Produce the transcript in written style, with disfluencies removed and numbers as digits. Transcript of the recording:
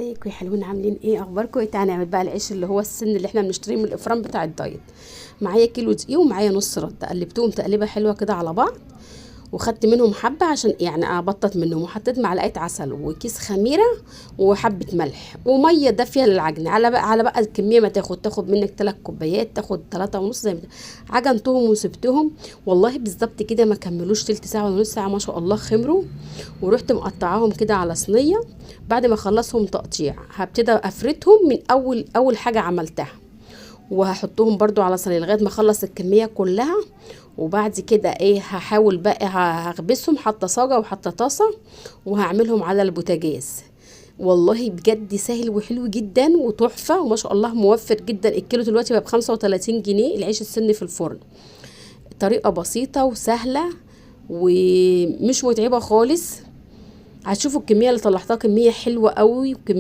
ازيكم يا حلوين؟ عاملين ايه؟ اخباركم ايه؟ تعالى نعمل بقى العيش اللي هو السن اللي احنا بنشتريه من الافران بتاع الدايت. معايا كيلو دقيق ومعايا نص رد، قلبتهم تقليبه حلوه كده على بعض، وخدت منهم حبه عشان يعني ابطط منهم، وحطيت معلقه عسل وكيس خميره وحبه ملح وميه دافيه للعجن. على بقى الكميه ما تاخد منك 3 كوبايات، تاخد 3 ونص زي ما عجنتهم وسبتهم. والله بالظبط كده ما كملوش تلت ساعه ولا نص ساعه، ما شاء الله خمروا. ورحت مقطعاهم كده على صينيه. بعد ما اخلصهم تقطيع هبتدي افردهم من اول حاجه عملتها، وهحطهم برضو على صينيه لغايه ما اخلص الكميه كلها. وبعد كده ايه هحاول بقى هخبزهم، حاطه صاجه وحاطه طاسه، وهعملهم على البوتاجاز. والله بجد سهل وحلو جدا وتحفه وما شاء الله موفر جدا. الكيلو دلوقتي بقى ب35 جنيه العيش السن في الفرن. طريقه بسيطه وسهله ومش متعبه خالص. هتشوفوا الكميه اللي طلعتها كميه حلوه قوي.